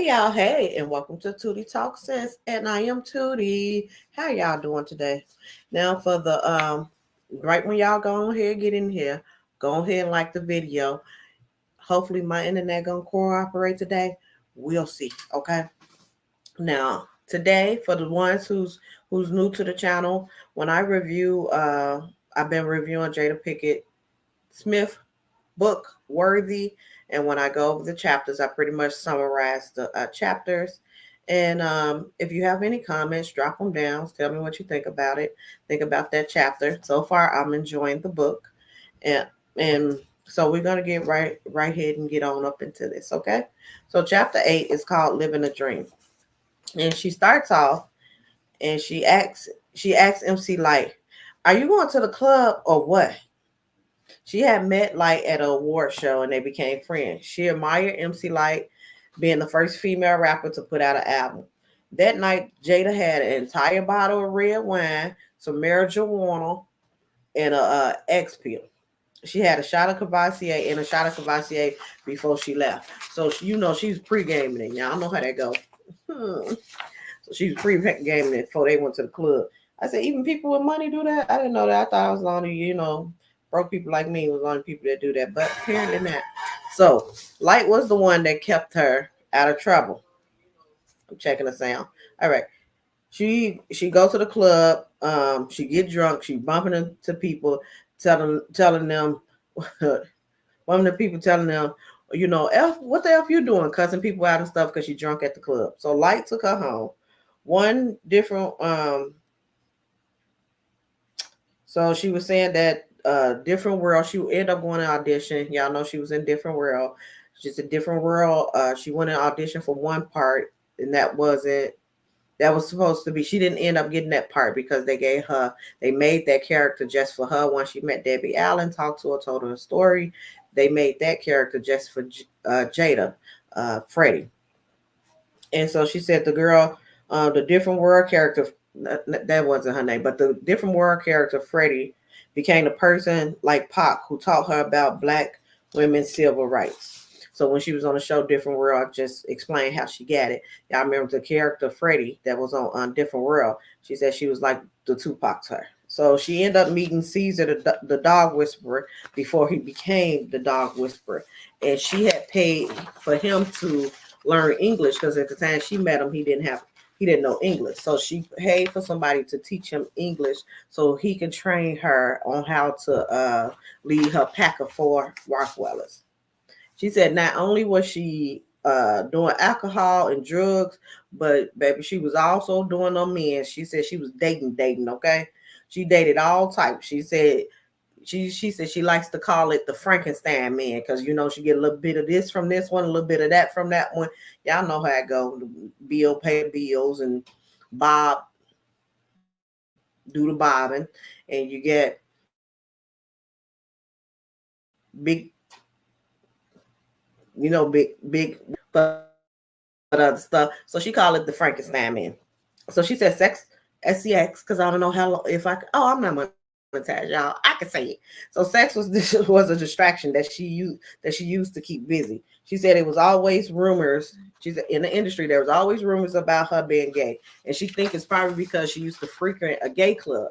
Hey y'all, hey, and welcome to Tootie Talk Sense. And I am Tootie. How y'all doing today? Now for the right when y'all go ahead get in here, go ahead and like the video. Hopefully my internet gonna cooperate today. We'll see. Okay. Now today for the ones who's new to the channel, when I review I've been reviewing Jada Pinkett Smith book Worthy. And when I go over the chapters, I pretty much summarize the chapters. And if you have any comments, drop them down. Tell me what you think about it. Think about that chapter. So far, I'm enjoying the book, and and so we're gonna get right ahead and get on up into this. Okay. So chapter 8 is called "Living a Dream," and she starts off and she asks MC Light, "Are you going to the club or what?" She had met Light at an award show and they became friends. She admired MC Light being the first female rapper to put out an album. That night, Jada had an entire bottle of red wine, some marijuana, and a X pill. She had a shot of Cavassier and a shot of Cavassier before she left. So she's pre-gaming it. Y'all know how that goes. So she was pre-gaming it before they went to the club. I said, even people with money do that? I didn't know that. I thought it was only, broke people like me was only people that do that. But apparently not. So Light was the one that kept her out of trouble. I'm checking the sound. All right. She go to the club. She get drunk. She bumping into people, telling them, one of the people telling them, F, what the F you doing? Cussing people out and stuff because she drunk at the club. So Light took her home. One different so she was saying that different world, she ended up going to audition. Y'all know she was in different world. Just a different world. She went to audition for one part, and that wasn't that was supposed to be, she didn't end up getting that part because they made that character just for her. Once she met Debbie Allen, talked to her, told her a story, they made that character just for Jada, Freddie. And so she said the girl, the different world character, that wasn't her name, but the different world character, Freddie, became the person like Pac who taught her about Black women's civil rights. So when she was on the show Different World, I just explained how she got it. Y'all remember the character Freddie that was on Different World. She said she was like the Tupac to her. So she ended up meeting Caesar, the dog whisperer, before he became the dog whisperer. And she had paid for him to learn English because at the time she met him, he didn't know English. So she paid for somebody to teach him English so he could train her on how to lead her pack of 4 Rockwellers. She said not only was she doing alcohol and drugs, but baby, she was also doing on men. She said she was dating, okay? She dated all types. She said she likes to call it the Frankenstein man because she get a little bit of this from this one, a little bit of that from that one. Y'all know how it goes. Bill pay the bills and Bob do the bobbing, and you get big, big but other stuff. So she called it the Frankenstein man. So she said sex SCX because I don't know how long if I I'm not monetized, y'all. I can say it. So sex was a distraction that she used to keep busy. She said it was always rumors. She's in the industry. There was always rumors about her being gay, and she think it's probably because she used to frequent a gay club,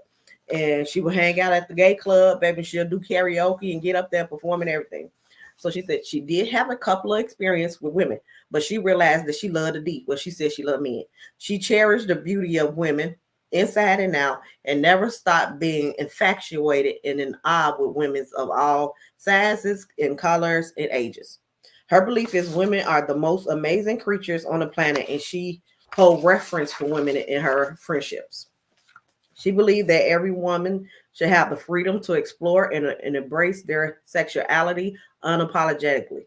and she would hang out at the gay club. Baby, she'll do karaoke and get up there performing everything. So she said she did have a couple of experience with women, but she realized that she loved the deep. Well, she said she loved men. She cherished the beauty of women inside and out and never stopped being infatuated and in awe with women of all sizes and colors and ages. Her belief is women are the most amazing creatures on the planet, and she hold reference for women in her friendships. She believed that every woman should have the freedom to explore and embrace their sexuality unapologetically.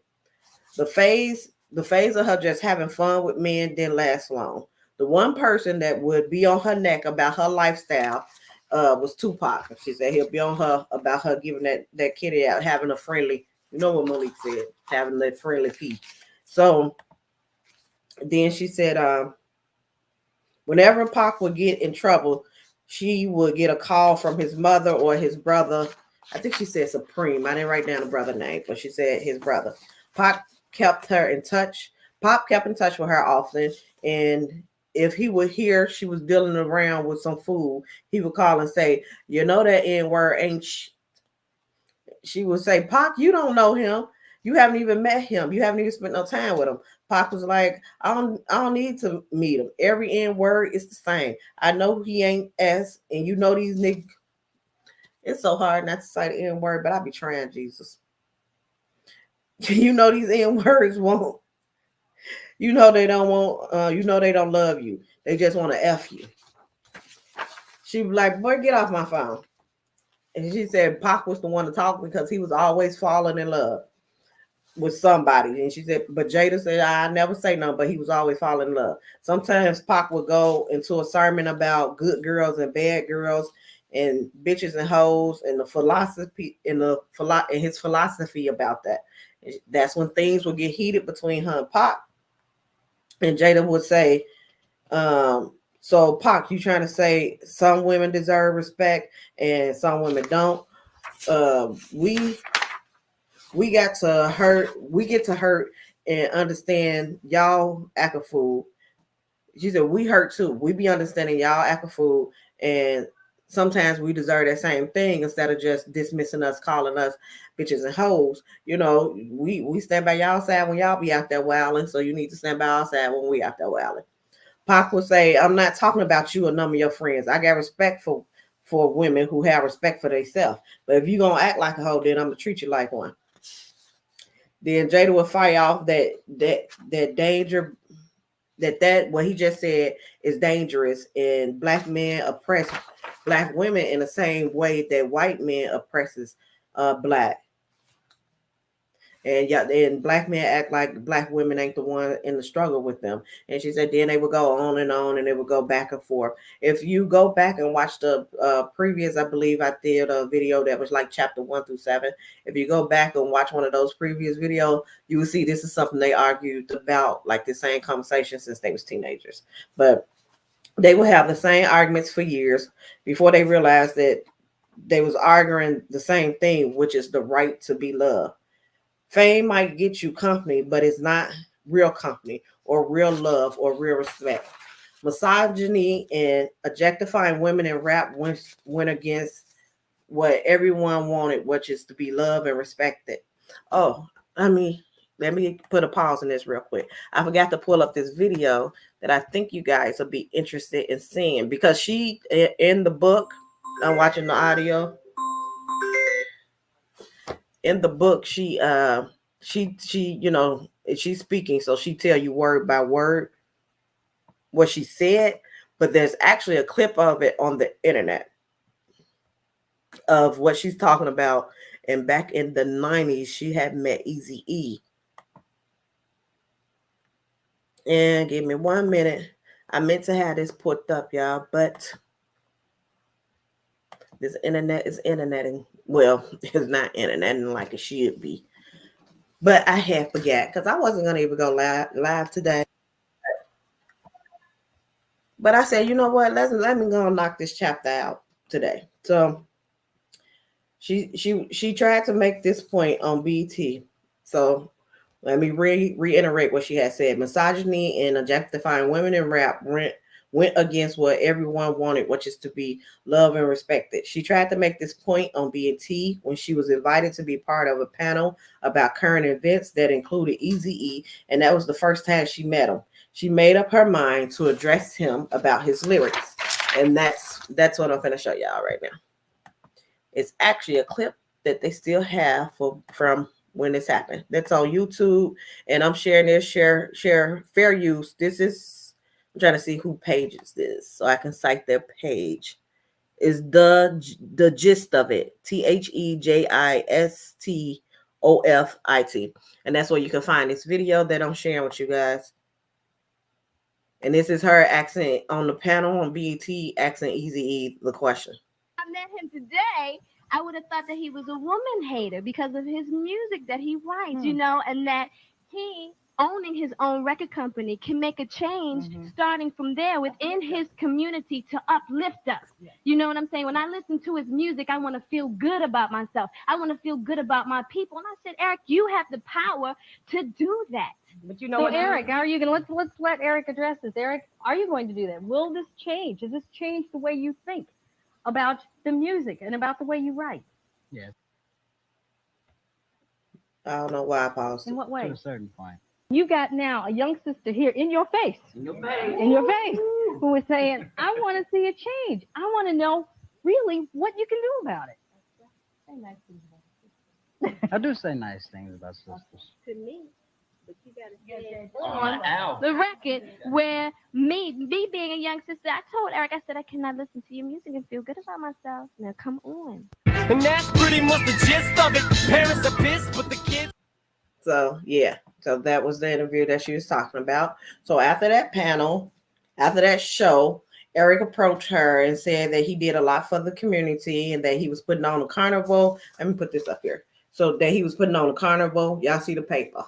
The phase of her just having fun with men didn't last long. The one person that would be on her neck about her lifestyle was Tupac. She said he'll be on her about her giving that kitty out, having a friendly, you know what Malik said, having that friendly pee. So then she said, whenever Pac would get in trouble, she would get a call from his mother or his brother. I think she said Supreme. I didn't write down the brother name, but she said his brother. Pac kept her in touch, Pop kept in touch with her often, and if he would hear she was dealing around with some food, he would call and say, "You know that N word ain't." She would say, "Pac, you don't know him. You haven't even met him. You haven't even spent no time with him." Pac was like, I don't need to meet him. Every N word is the same. I know he ain't S, and you know these niggas. It's so hard not to say the N word, but I be trying, Jesus. You know these N words won't. You know they don't want. You know they don't love you. They just want to f you. She was like, "Boy, get off my phone." And she said Pac was the one to talk because he was always falling in love with somebody. And she said, but Jada said, I never say no, but he was always falling in love. Sometimes Pac would go into a sermon about good girls and bad girls and bitches and hoes and the philosophy and his philosophy about that. That's when things would get heated between her and Pac. And Jada would say, so Pac, you trying to say some women deserve respect and some women don't? We got to hurt. We get to hurt and understand y'all act a fool. She said we hurt too. We be understanding y'all act a fool, and sometimes we deserve that same thing instead of just dismissing us, calling us bitches and hoes. You know, we stand by y'all side when y'all be out there wilding, so you need to stand by our side when we out there wilding. Pac would say, "I'm not talking about you or none of your friends. I got respect for women who have respect for themselves. But if you gonna act like a hoe, then I'm gonna treat you like one." Then Jada would fight off that danger that what he just said is dangerous, and black men oppress black women in the same way that white men oppresses black. And yeah, and black men act like black women ain't the one in the struggle with them. And she said then they would go on and they would go back and forth. If you go back and watch the previous, I believe I did a video that was like chapter 1 through 7. If you go back and watch one of those previous videos, you will see this is something they argued about, like the same conversation since they was teenagers. But they would have the same arguments for years before they realized that they was arguing the same thing, which is the right to be loved. Fame might get you company, but it's not real company or real love or real respect. Misogyny and objectifying women in rap went against what everyone wanted, which is to be loved and respected. Oh, I mean, let me put a pause in this real quick. I forgot to pull up this video that I think you guys will be interested in seeing because she in the book. I'm watching the audio in the book. She you know she's speaking, so she tell you word by word what she said, but there's actually a clip of it on the internet of what she's talking about. And back in the 90s she had met Easy E. And give me 1 minute. I meant to have this put up, y'all, but this internet is interneting. Well, it's not interneting like it should be. But I had forgot because I wasn't gonna even go live today. But I said, you know what? Let me go and knock this chapter out today. So she tried to make this point on BT. So let me reiterate what she had said. Misogyny and objectifying women in rap went against what everyone wanted, which is to be loved and respected. She tried to make this point on BT when she was invited to be part of a panel about current events that included Eazy-E, and that was the first time she met him. She made up her mind to address him about his lyrics, and that's what I'm going to show y'all right now. It's actually a clip that they still have from when this happened. That's on YouTube, and I'm sharing this. Share fair use. This is I'm trying to see who page is this so I can cite their page. Is the gist of it? TheGistofit, and that's where you can find this video that I'm sharing with you guys. And this is her accent on the panel on BET asking Eazy-E the question. I met him today, I would have thought that he was a woman hater because of his music that he writes, you know, and that he owning his own record company can make a change starting from there within his community to uplift us. You know what I'm saying? When I listen to his music, I want to feel good about myself. I want to feel good about my people. And I said, Eric, you have the power to do that. But you know So what? Eric, are you gonna let's let Eric address this. Eric, are you going to do that? Will this change? Does this change the way you think about the music and about the way you write? Yes, I don't know why I paused In it. what to way? a certain point. You got now a young sister here in your face, in your face, who is saying, "I want to see a change. I want to know really what you can do about it." I do say nice things about sisters. To me, but you gotta say it on the record where me being a young sister, I told Eric, I said I cannot listen to your music and feel good about myself. Now come on. And that's pretty much the gist of it. Parents are pissed, but the kids. So yeah, so that was the interview that she was talking about. So after that panel, after that show, Eric approached her and said that he did a lot for the community and that he was putting on a carnival. Let me put this up here. So that he was putting on a carnival. Y'all see the paper.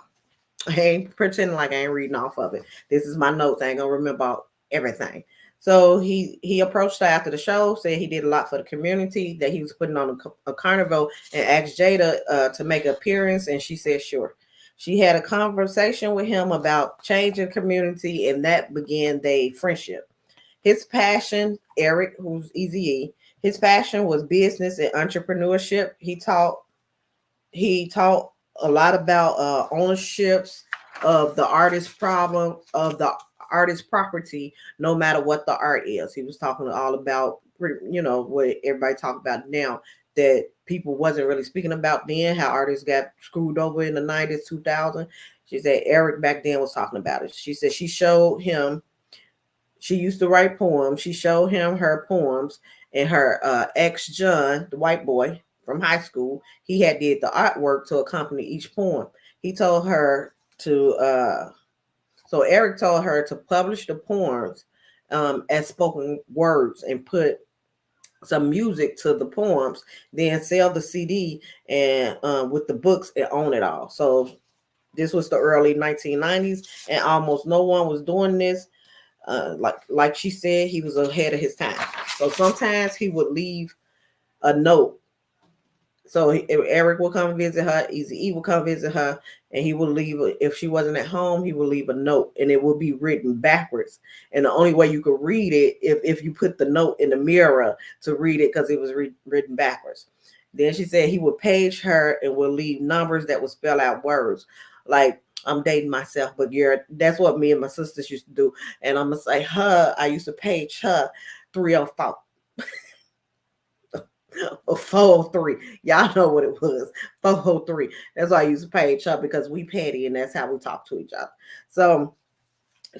I ain't pretending like I ain't reading off of it. This is my notes. I ain't gonna remember everything. So he approached her after the show, said he did a lot for the community, that he was putting on a carnival, and asked Jada to make an appearance, and she said sure. She had a conversation with him about changing community, and that began their friendship. His passion, Eric, who's Eazy-E, his passion was business and entrepreneurship. He taught a lot about ownerships of the artist problem of the artist property, no matter what the art is. He was talking all about, what everybody talk about now, that people wasn't really speaking about then, how artists got screwed over in the 90s, 2000. She said Eric back then was talking about it. She said she used to write poems. She showed him her poems, and her ex John, the white boy from high school, he had did the artwork to accompany each poem. He told her to so Eric told her to publish the poems as spoken words and put some music to the poems, then sell the CD and with the books and own it all. So this was the early 1990s, and almost no one was doing this. Like she said, he was ahead of his time. So sometimes he would leave a note. So Eric will come visit her, Eazy-E will come visit her, and he will leave. If she wasn't at home, he will leave a note, and it will be written backwards. And the only way you could read it if you put the note in the mirror to read it, because it was written backwards. Then she said he would page her and will leave numbers that would spell out words. Like, I'm dating myself, but that's what me and my sisters used to do. And I'm gonna say her. I used to page her 304. Or 403. Y'all know what it was. 403. That's why I used to page her, because we petty and that's how we talk to each other. So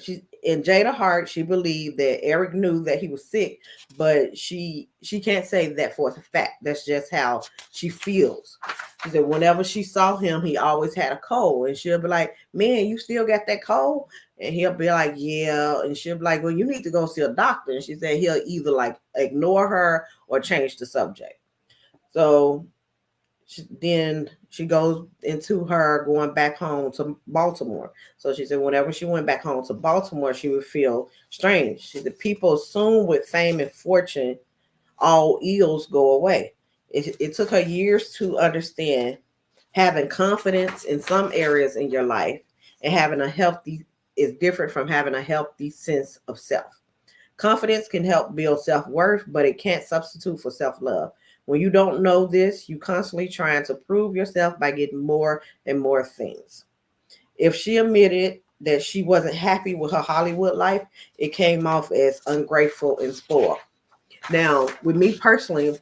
she, in Jada Hart, she believed that Eric knew that he was sick, but she can't say that for a fact. That's just how she feels. She said whenever she saw him, he always had a cold, and she'll be like, "Man, you still got that cold?" And he'll be like, "Yeah," and she'll be like, "Well, you need to go see a doctor." And she said he'll either like ignore her or change the subject. So then she goes into her going back home to Baltimore. So she said whenever she went back home to Baltimore, she would feel strange. She said people assume with fame and fortune, all ills go away. It took her years to understand having confidence in some areas in your life and having a healthy is different from having a healthy sense of self. Confidence can help build self-worth, but it can't substitute for self-love. When you don't know this, you constantly trying to prove yourself by getting more and more things. If she admitted that she wasn't happy with her Hollywood life, it came off as ungrateful and spoiled. Now, with me personally,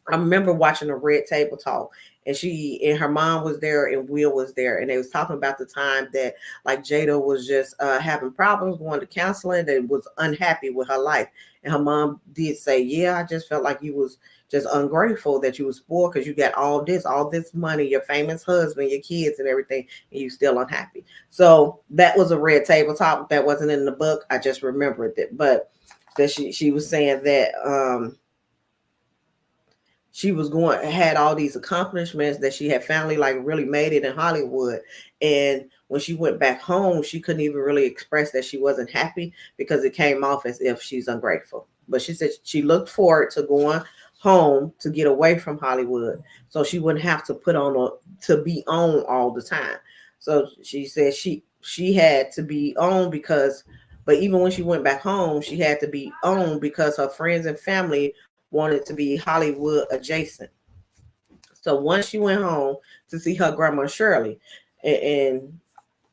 I remember watching a Red Table Talk, and she and her mom was there and Will was there, and they was talking about the time that like Jada was just having problems going to counseling, that was unhappy with her life, and her mom did say, "Yeah, I just felt like you was just ungrateful, that you was poor because you got all this money, your famous husband, your kids, and everything, and you still unhappy." So that was a Red Table Talk. That wasn't in the book. I just remembered it, but that she was saying that she was going had all these accomplishments, that she had finally like really made it in Hollywood, and when she went back home she couldn't even really express that she wasn't happy, because it came off as if she's ungrateful. But she said she looked forward to going home to get away from Hollywood, so she wouldn't have to to be on all the time. So she said she had to be on because, but even when she went back home, she had to be on because her friends and family wanted to be Hollywood adjacent. So once she went home to see her grandma Shirley, and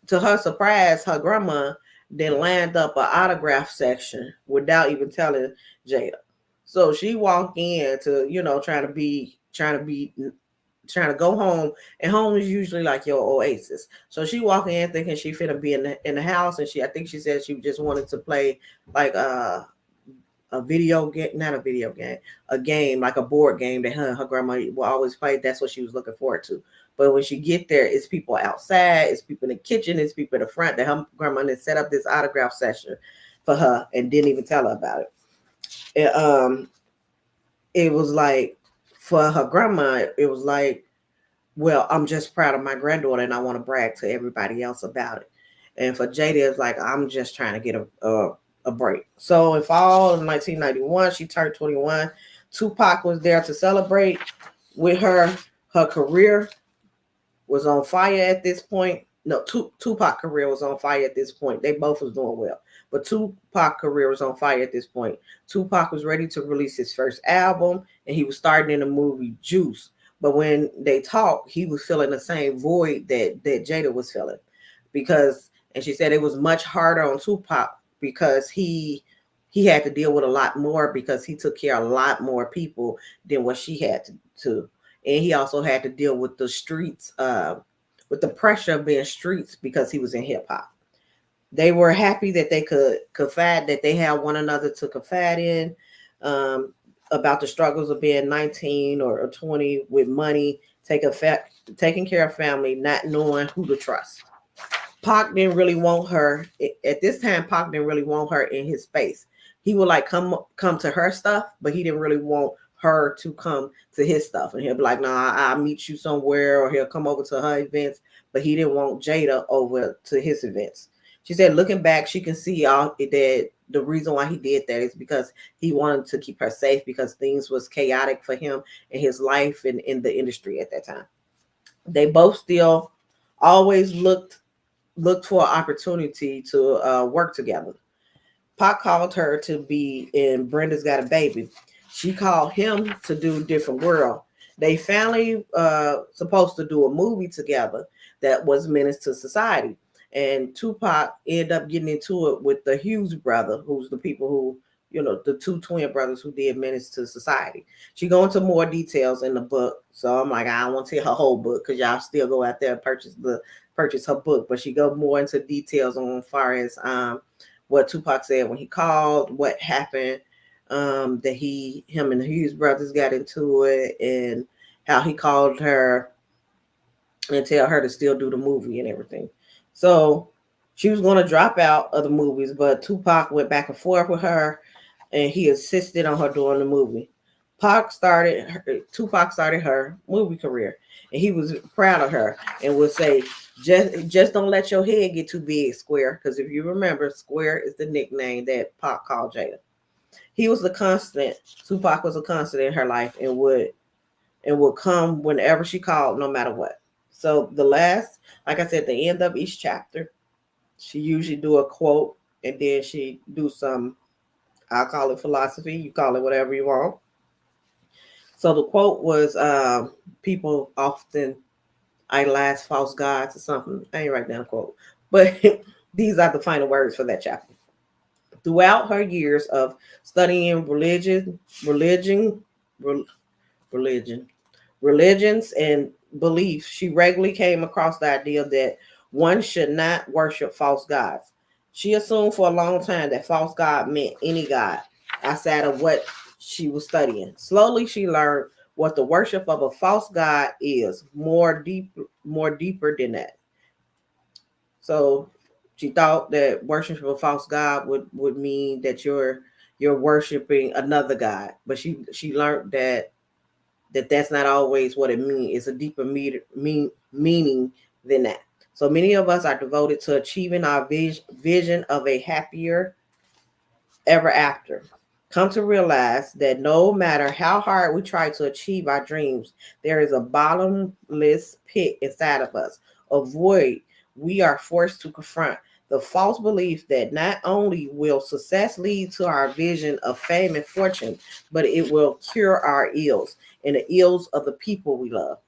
to her surprise, her grandma then lined up an autograph section without even telling Jada. So she walked in to, trying to go home, and home is usually like your oasis. So she walked in thinking she finna be in the house, and I think she said she just wanted to play like a video game, not a video game, a game like a board game that her grandma will always play. That's what she was looking forward to. But when she get there, it's people outside, it's people in the kitchen, it's people in the front. That her grandma had set up this autograph session for her and didn't even tell her about it. It was like, for her grandma, it was like, well, I'm just proud of my granddaughter and I want to brag to everybody else about it. And for Jada, it's like, I'm just trying to get a break. So in fall of 1991, she turned 21. Tupac was there to celebrate with her. Her career was on fire at this point. No, Tupac career was on fire at this point. They both was doing well. But Tupac career was on fire at this point. Tupac was ready to release his first album, and he was starting in the movie Juice. But when they talked, he was feeling the same void that Jada was feeling. And she said it was much harder on Tupac because he had to deal with a lot more because he took care of a lot more people than what she had to. And he also had to deal with the streets, with the pressure of being streets because he was in hip hop. They were happy that they could confide, that they had one another to confide in, about the struggles of being 19 or 20 with money, taking care of family, not knowing who to trust. Pac didn't really want her at this time. Pac didn't really want her in his space. He would like come to her stuff, but he didn't really want her to come to his stuff. And he'll be like, "Nah, I'll meet you somewhere," or he'll come over to her events. But he didn't want Jada over to his events. She said, looking back, she can see all that the reason why he did that is because he wanted to keep her safe because things was chaotic for him in his life and in the industry at that time. They both still always looked for an opportunity to work together. Pac called her to be in Brenda's Got a Baby. She called him to do Different World. They finally supposed to do a movie together that was Menace to Society. And Tupac ended up getting into it with the Hughes brother, who's the people who, the two twin brothers who did Menace to Society. She go into more details in the book. So I'm like, I don't want to tell her whole book because y'all still go out there and purchase her book. But she go more into details on as far as what Tupac said when he called, what happened, that him and the Hughes brothers got into it, and how he called her and tell her to still do the movie and everything. So she was going to drop out of the movies, but Tupac went back and forth with her, and he insisted on her doing the movie. Tupac started her movie career, and he was proud of her and would say, just don't let your head get too big, Square, because if you remember, Square is the nickname that Pac called Jada. He was the constant. Tupac was a constant in her life and would come whenever she called, no matter what. So like I said, the end of each chapter, she usually do a quote, and then she do some, I'll call it philosophy, you call it whatever you want. So the quote was, people often idolize false gods or something. I ain't write down a quote, but these are the final words for that chapter. Throughout her years of studying religions and beliefs, she regularly came across the idea that one should not worship false gods. She assumed for a long time that false god meant any god outside of what she was studying. Slowly, she learned what the worship of a false god is, more deeper than that. So she thought that worship of a false god would mean that you're worshiping another god, but she learned that that's not always what it means. It's a deeper meaning than that. So many of us are devoted to achieving our vision of a happier ever after. Come to realize that no matter how hard we try to achieve our dreams, there is a bottomless pit inside of us, a void we are forced to confront the false belief that not only will success lead to our vision of fame and fortune, but it will cure our ills and the ills of the people we love.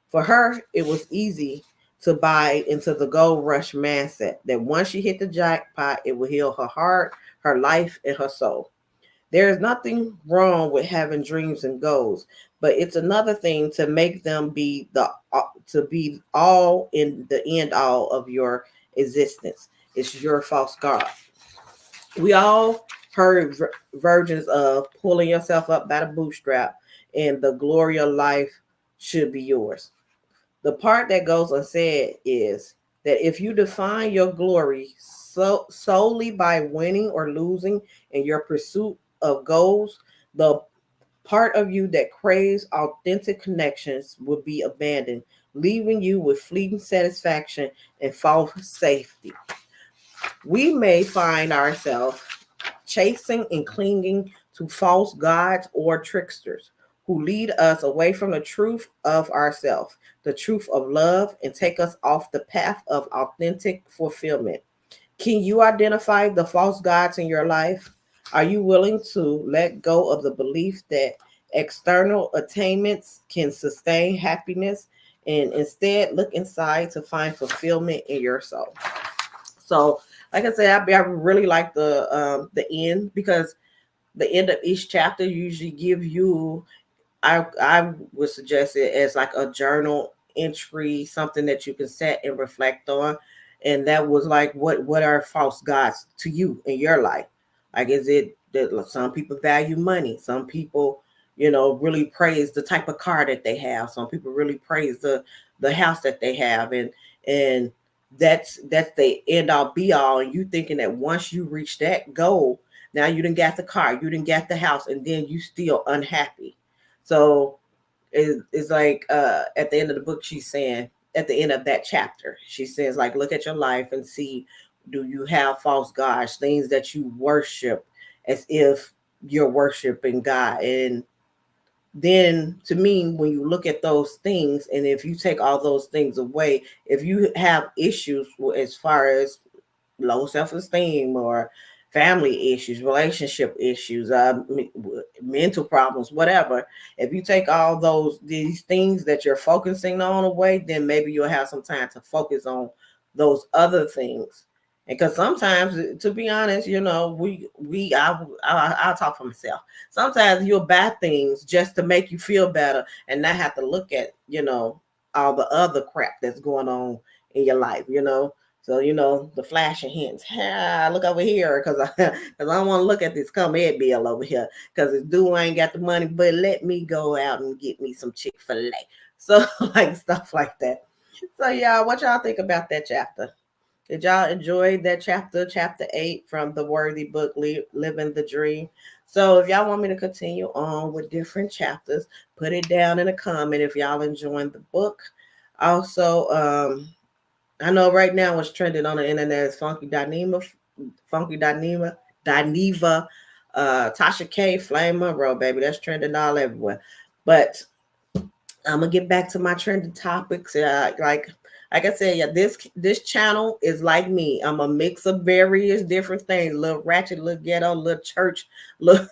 For her, it was easy to buy into the gold rush mindset that once she hit the jackpot, it would heal her heart, her life, and her soul. There is nothing wrong with having dreams and goals, but it's another thing to make them be the to be all in the end all of your existence. It's your false god. We all heard versions of pulling yourself up by the bootstrap and the glory of life should be yours. The part that goes unsaid is that if you define your glory solely by winning or losing in your pursuit of goals, the part of you that craves authentic connections will be abandoned, leaving you with fleeting satisfaction and false safety. We may find ourselves chasing and clinging to false gods or tricksters who lead us away from the truth of ourselves, the truth of love, and take us off the path of authentic fulfillment. Can you identify the false gods in your life? Are you willing to let go of the belief that external attainments can sustain happiness and instead look inside to find fulfillment in your soul? So, like I said, I really like the end because the end of each chapter usually give you I would suggest it as like a journal entry, something that you can set and reflect on. And that was like what are false gods to you in your life? Like is it that some people value money, some people, really praise the type of car that they have, some people really praise the house that they have, and that's the end all be all. And you thinking that once you reach that goal, now you didn't get the car, you didn't get the house, and then you still unhappy. So it's like at the end of the book, she's saying, at the end of that chapter, she says, like, look at your life and see, do you have false gods, things that you worship as if you're worshiping God? And then to me, when you look at those things, and if you take all those things away, if you have issues as far as low self-esteem or family issues, relationship issues, mental problems, whatever. If you take all these things that you're focusing on away, then maybe you'll have some time to focus on those other things. And because sometimes, to be honest, I'll talk for myself. Sometimes you'll buy things just to make you feel better and not have to look at, all the other crap that's going on in your life. So, the flashing hints. Look over here because I don't want to look at this come ed bill over here because this dude ain't got the money, but let me go out and get me some Chick-fil-A. So, like stuff like that. So, y'all, what y'all think about that chapter? Did y'all enjoy that chapter 8 from the Worthy book, Living the Dream? So, if y'all want me to continue on with different chapters, put it down in a comment if y'all enjoying the book. Also, I know right now what's trending on the internet is Funky Dineva, Tasha K, Flame Monroe, baby. That's trending all everywhere. But I'm gonna get back to my trending topics. Like I said, yeah, this channel is like me. I'm a mix of various different things: little ratchet, little ghetto, little church, little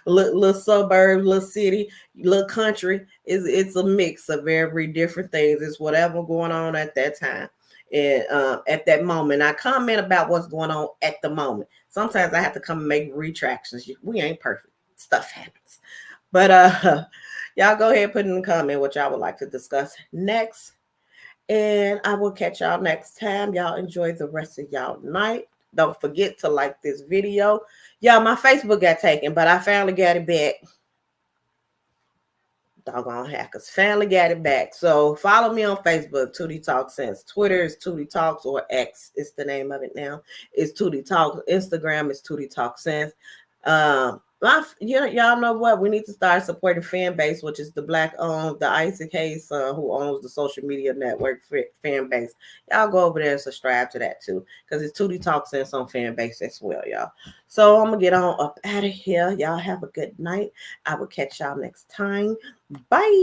little suburb, little city, little country. It's a mix of every different things. It's whatever going on at that time. And at that moment, I comment about what's going on at the moment. Sometimes I have to come and make retractions. We ain't perfect. Stuff happens. But y'all go ahead and put in the comment what y'all would like to discuss next. And I will catch y'all next time. Y'all enjoy the rest of y'all night. Don't forget to like this video. Y'all, my Facebook got taken, but I finally got it back. Doggone hackers. Finally got it back. So follow me on Facebook, Tootie Talk Sense. Twitter is Tootie Talks, or X is the name of it now. It's Tootie Talks. Instagram is Tootie Talk Sense. Y'all know what? We need to start supporting fan base, which is the black-owned, the Isaac Hayes son, who owns the social media network fan base. Y'all go over there and subscribe to that too, because it's Tootie Talk Sense on fan base as well, y'all. So I'm gonna get on up out of here. Y'all have a good night. I will catch y'all next time. Bye.